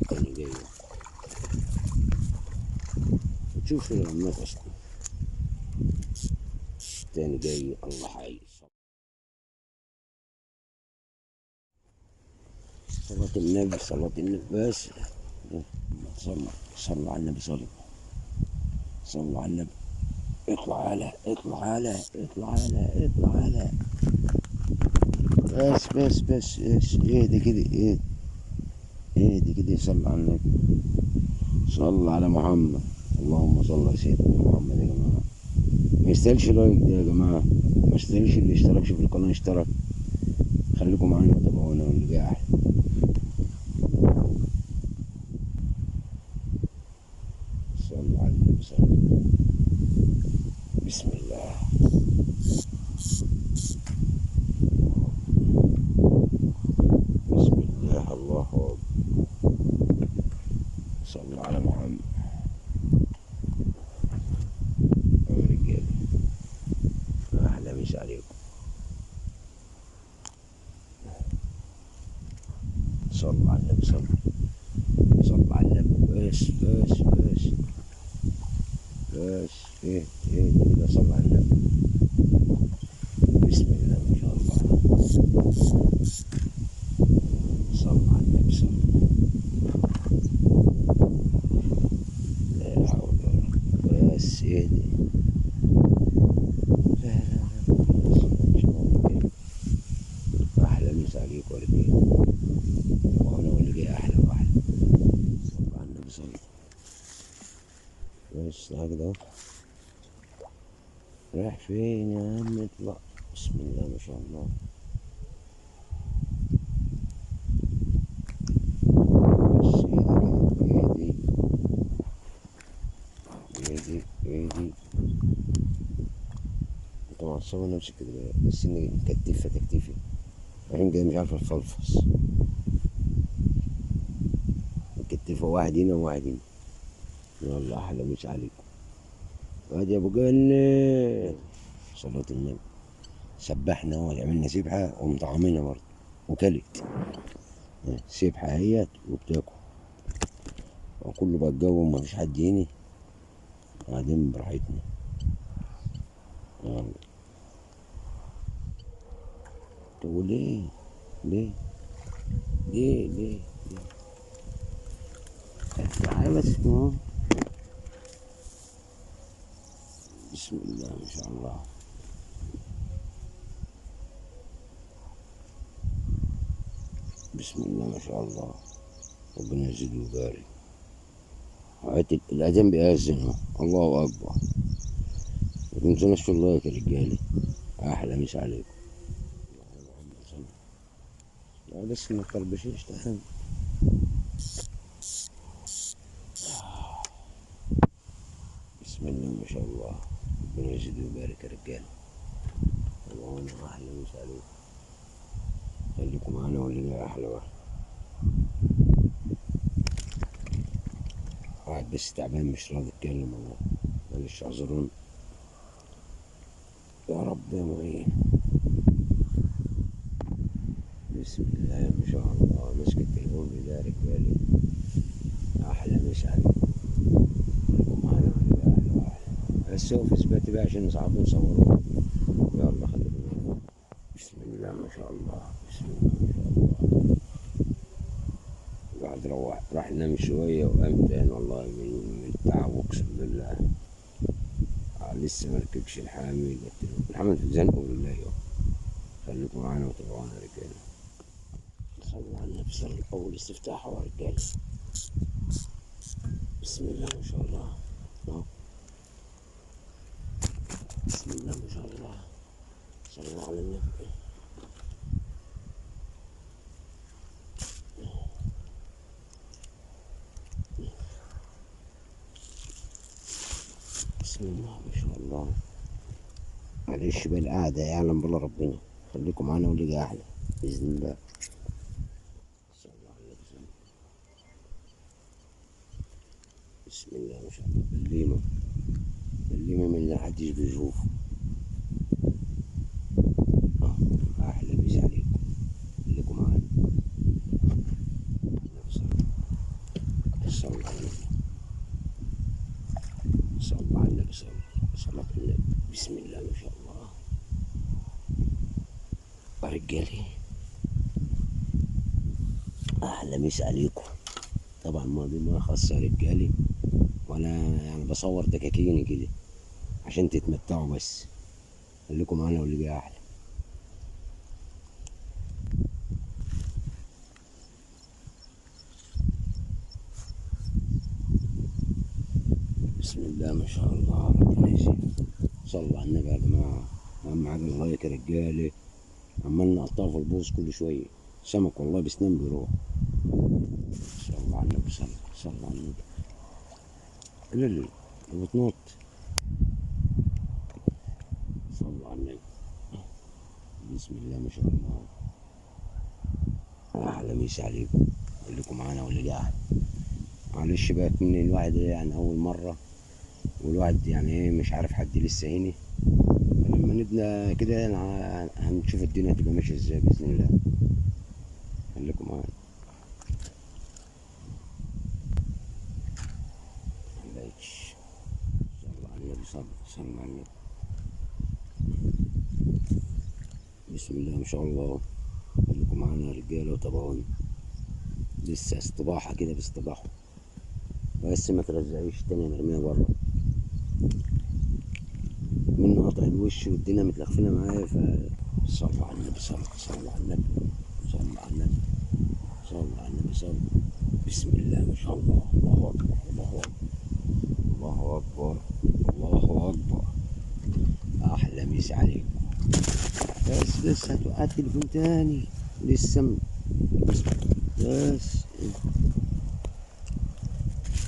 تاني جاي. تشوف الغمات اصلا. تاني جاي الله حي. صلاة النبي صلاة النبي بس. صلوا على النبي صلوا على النبي. اطلع على بس اهدي كده اهدي كده صلوا على النبي. صلوا على محمد. اللهم صل على سيدنا محمد يا جماعة. ما يستاهلش لايك ده يا جماعة. ما يستاهلش اللي اشتركش في القناة اشترك. خليكم معانا وتابعونا واللي جاي أحلى. صلوا على النبي صلوا. بسم الله. بسم الله الله أكبر. صلوا على محمد يا رجالي. أحلى مسا عليكم. صلوا على النبي صلوا على النبي بس ايه كده صلوا على النبي. بسم الله ما شاء الله. صلوا على النبي صلوا. لا حول ولا قوة بس اهدي. أحلى مسا عليكم يا رجالي. وأنا واللي جاي أحلى وأحلى. صلوا على النبي صلوا. بس هكذا. رايح فين يا عم اطلع. بسم الله ما شاء الله. بس ايدي انت معصبة نفسك كده بس اني مكتفة تكتيفي. الحين جاي مش عارفة اتفلفص. مكتفة واحد هنا وواحد هنا. يلا احلى مسا عليكم. وادي يا ابو جنة. صلاة النبي. سبحنا وعملنا سبحة ومطعمينها برضه وكلت. سبحة اهيت وبتاكل. وكله بقى الجو ومفيش حد هنا. قاعدين براحتنا. يلا. تقول ليه ليه ليه تعالى بس بسم الله ما شاء الله. بسم الله ما شاء الله. ربنا يزيد ويبارك. الأذان بيأذن اهو. الله أكبر. متنسوناش في اللايك يا رجالي. أحلى مسا عليكم. لا بس ما تخربشيش تحت. بسم الله ما شاء الله. ربنا يزيد ويبارك يا رجالي. اللهم أحلى مسا عليكم. خليكم معانا واللي جاي أحلى واحد. قاعد بس تعبان مش راضي أتكلم والله. معلش اعذروني. يا رب يا معين. بسم الله ما شاء الله. ماسك التليفون بإيديا يا رجالي. أحلى مسا عليكم. خليكم معانا واللي جاي أحلى واحد. بس هو في إثبات بقى عشان نصعب نصوره. يلا خليكم معانا. بسم الله ما شاء الله. بسم الله ما شاء الله. الواحد راح نام شوية وقام تاني والله من التعب أقسم بالله. لسه مركبش الحامل. الحمل في زنقه بالله يوم. خليكم معانا وتابعونا يا رجالة. صلوا على النبي صلى أول استفتاح يا رجالة. بسم الله ما شاء الله. بسم الله ما شاء الله. صلوا على النبي. بسم الله ما شاء الله. معلش بقى القعدة يعلم بالله ربنا. خليكم معانا واللي جاي أحلى بإذن الله. صلوا على النبي صلى. بسم الله ما شاء الله. الليمة من اللي محدش بيشوفه. أحلى مسا عليكم. خليكم معانا. صلى على النبي، صلى على النبي، صلاة النبي. بسم الله ما شاء الله. رجالي أحلى مسا عليكم. طبعا ما دي ما خاصة رجالي، وأنا يعني بصور دكاكيني كده عشان تتمتعوا بس. خليكم معانا واللي جاي أحلى. بسم الله ما شاء الله. ربنا يزيد. صلوا على النبي يا جماعة. أهم حاجة اللايك يا رجالي. عمال نقطعه في البوز كل شوية. سمك والله بسنان بيروح. صلوا على النبي، صلوا على النبي. اللي بتنط. صلوا على النبي. بسم الله ما شاء الله. أحلى مسا عليكم. خليكم معانا واللي قاعد. معلش بقى من الواحد يعني أول مرة، والواحد يعني إيه مش عارف حد لسه هنا. لما نبدأ كده يعني هنشوف الدنيا هتبقى ماشية ازاي بإذن الله. خليكم معانا. معلش. صلوا على النبي، صلوا على النبي. بسم الله ما شاء الله. خليكم معانا يا رجالة وتابعوني. لسه استباحة كده باستباحة، بس ما ترزعيش تاني نرميها بره منه قطع الوش والدنيا متلخفنة معايا. صلوا على النبي، صلوا على النبي، صلوا على النبي، صلوا على النبي، صلوا. بسم الله ما شاء الله. الله أكبر، الله أكبر، الله أكبر، الله أكبر. أحلى مسا عليكم. بس لسه هتوقع التليفون تاني لسه. بس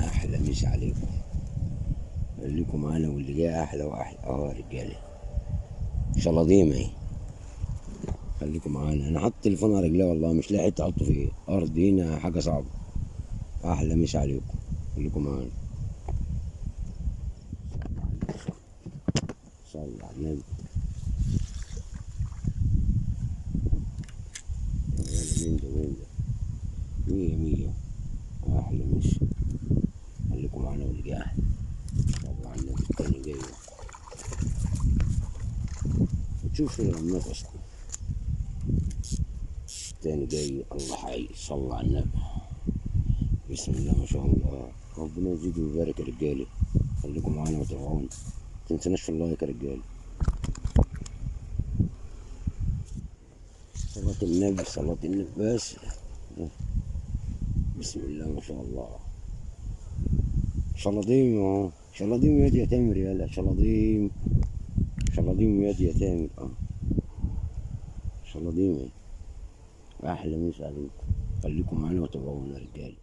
أحلى مسا عليكم. خليكم معانا واللي جاي أحلى وأحلى. يا رجالي شلاضيم اهي. خليكم معانا. أنا حاطط التليفون على رجلي والله مش لاقي حتة أحطه في أرض هنا، حاجة صعبة. أحلى مسا عليكم. خليكم معانا. صلوا على النبي. مين ده وين ده؟ مية مية. أحلى مسا. خليكم معانا واللي جاي أحلى. صلوا على النبي. التاني جاي. تشوف الرمات أصلا. التاني جاي. الله حي. صلوا على النبي. بسم الله ما شاء الله. ربنا يزيد ويبارك يا رجالي. خليكم معانا وتابعونا. متنسوناش في اللايك يا رجالي. صلاة النبي، صلاة النبي بس. بسم الله ما شاء الله. شلاضيم اهو. شلاضيم يا دي يا تامر. يالا شلاضيم. شلاضيم يا دي يا تامر. شلاضيم. احلى مسا عليكم. خليكم معانا وتابعونا يا رجالي.